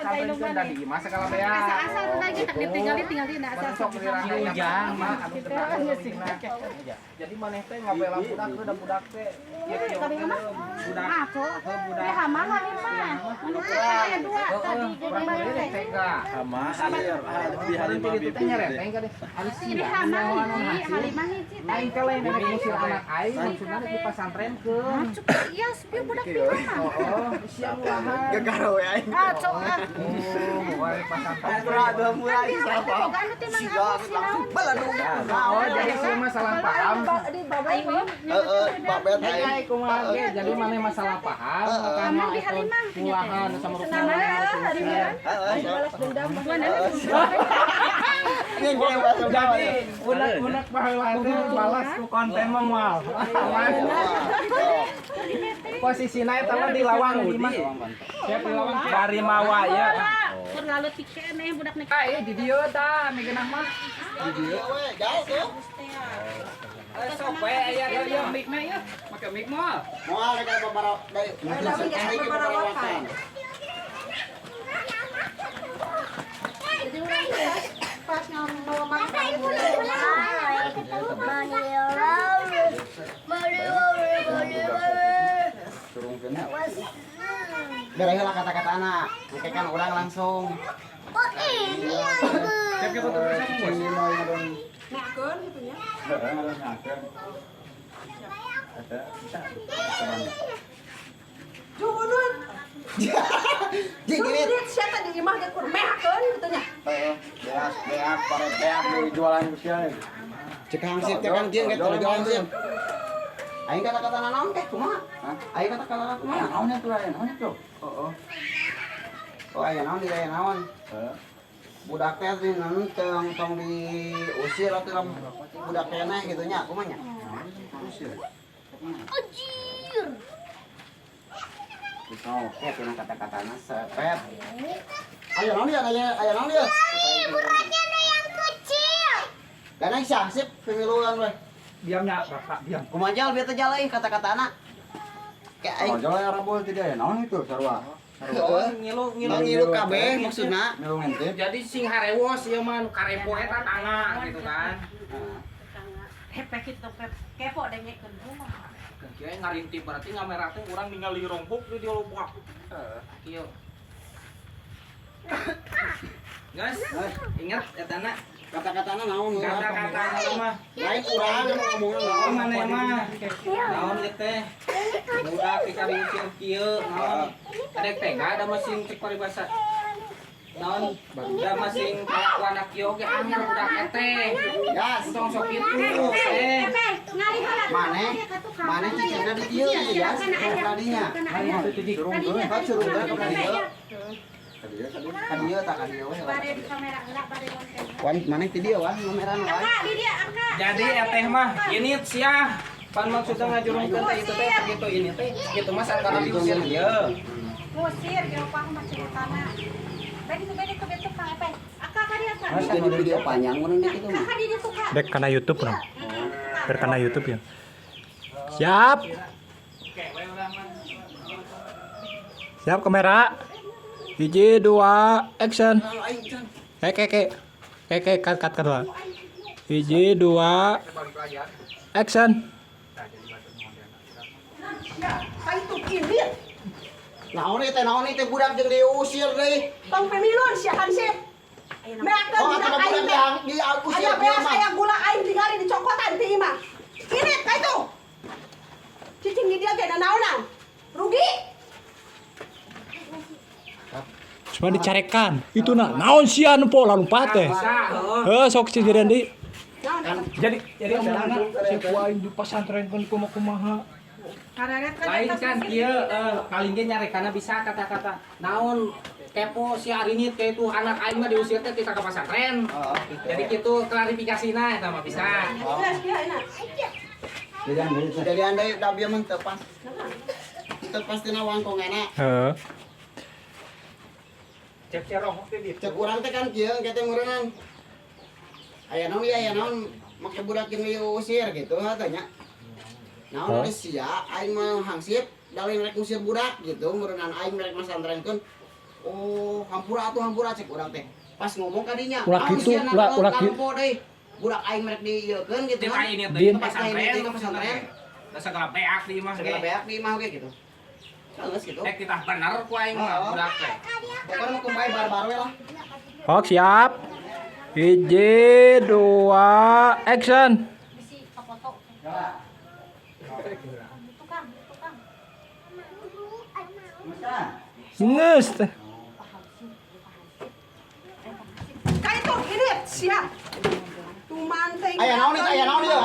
pesantren tadi masa kalau bea. Asal lagi tak ditinggalin enggak asal. Sok lirang mah jadi maneh teh ngabela budak teh. Budak. Budak hama mah. Anu aya dua tadi jadi mana tega. Sama di Halimah Bibi. ini hama hiji. Aing teh lain ngusir anak aing maksudna di pesantren ke. Iya, spieu budak pieu mah. Oh, siang lahan. Gegara we aing. Cok. Wae pesantren. Ada mulai siapa? Langsung Beladung. Oh, jadi saya masalah paham. Babet Hai aing. kumaha ge, jadi mana masalah paham karena itu puahan sama rukun. balas dendam. Jadi unek-unek pahala itu balas ku konten memual. Posisinya eta mah di lawang lima. Siap di lawang dari mawa ya. Terlalu tiket nih budak nek. Ieu di dieu tah migeunah mah. Di dieu we, jauh tuh. Sok we aya ieu mic-na ieu. Make mic moal. Moal rek babara deui. Aing ke babarawakan. Jadi urang pas bawa makan Beres heula kata-kata anak. Engke kan urang langsung. oh ini Siap ke foto bersama bos. ngakeun gitu nya. Juhunun. Jeung gini. Sia tadi imah ge kur mehakeun gitu nya. Beak, paret beak di jualan kusian. Cek hangsip teh kan jeung gitu jualan sih. Aing kata-kata naon teh kumaha? Aing kata-kata kumaha? Naonnya tuh aya, naonnya tuh? Heeh. Oh, aya naon di aya naon? Budak teh di naon tong diusir atuh budak teh nah gitu nya, kumaha nya? Usir. Anjir. Oke, tina kata-katana sepet. Aya naon dia? Aya naon dia? Kurangnya ada yang kecil. Ganang sip pemiluan we. Diamnya Bapak, diam. Kumajal bieu teh jalai kata-katana. Kayak aing. Jalan yang rabul tidak ya, naon itu sarua. Ngilu kabeh maksudna. Ngilu ngintip. Jadi sing harewos ieu mah nu karepo eta tanga gitu kan. Hepek itu kepo deh ngekeun rumah. Kieu ngarintip berarti ngamera teh urang ningali rombok di lobak. Kieu. Guys, ingat etana Kata-katana naon? kata-kata mah Lain urang ngomongna oh naon? mana mah naon ieu teh budak dikariusir kieu naon adek tega ada mesin cek paribasa naon da mesin kelakuan kieu ge anyar budak teh Gas. tong sok kitu Mane cicingna di dieu ya, tadinya. Kan suruh ka dieu. Ka dieu tak ka dieu we. Bare di kamera enggak bare konten. Wan mane ti dieu wan kamerana wan. Kak, di dia, Kak. jadi teh mah ini sia pan maksudnya ngajurungkeun teh itu teh begitu ini teh kitu mah sangkana diusir ieu Musir ge opah mah ceritana. Begitu Kang Epe. Aka ka dia Kak. Jadi video panjang mun di kitu mah. Kak di dia tuh Kak. Dek karena YouTube kan? Biar karena YouTube ya. Siap. Siap kamera. Hiji, dua, action. Cut kedua. Hiji, dua, action. Itu kilit. Naon teh budak jeung diusir deui. Tong pemilun sia Hansip. Meakeun Oh, budak atuh aing budak teh. yang diusir Aya dia beas mah. aya gula aing tinggali di cokotan ti imah. Kilit ka itu. Cicing di dia ge naonan. Rugi. Cuma dicarekan. Itu nah, naon sia nu pola lompat teh. Sok cijiran deui. jadi Anak sepuain di pesantren kan kumaha. lain kan kieu paling ge nyarekana bisa kata-kata naon kepo si Arinit kayak itu anak aing mah diusir teh kita ke pesantren. Jadi kitu klarifikasina eta mah bisa. Jadi andai da bieu mah teu pas. Teu pastina wangkongana. Heeh. Cek cerong teh di. Cek urang teh kan kieu engke teh ngeureungan. Aya naon make budak jeung diusir gitu katanya. Naon geus sia aing mah hangsip dalin rek usir budak gitu ngeureungan aing rek masantrenkeun. Oh, hampura cek urang teh. Pas ngomong kadinya. Ulah gitu, ulah gitu. Budak aing merek dieukeun gitu Dia kan. kayak ini Dia- tuh pesantren. Dia pesantren. Da segala beak di imah Segala ge. beak di imah ge gitu. Geus gitu. Tek kita bener ku aing mah budak teh. Pokoknya mau kembali bar-bar we lah. Hok siap. Hiji, dua, action. Nges teh. Kayak itu ini siap. Tumanteng. Aya naon ieu?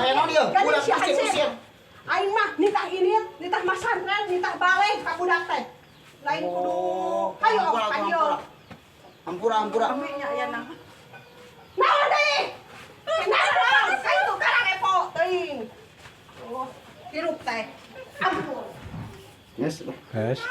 Jadi Udah siap usir. sih. Aing mah nitah ini, nitah masantren, nitah balai ka budak teh. Lain kudu hayo hayo. Hampura. Kaminya aya nah. Naon deui? Naon? Kayak itu karang epo teuing. Oh, hirup teh. Ampun. Yes. Yes.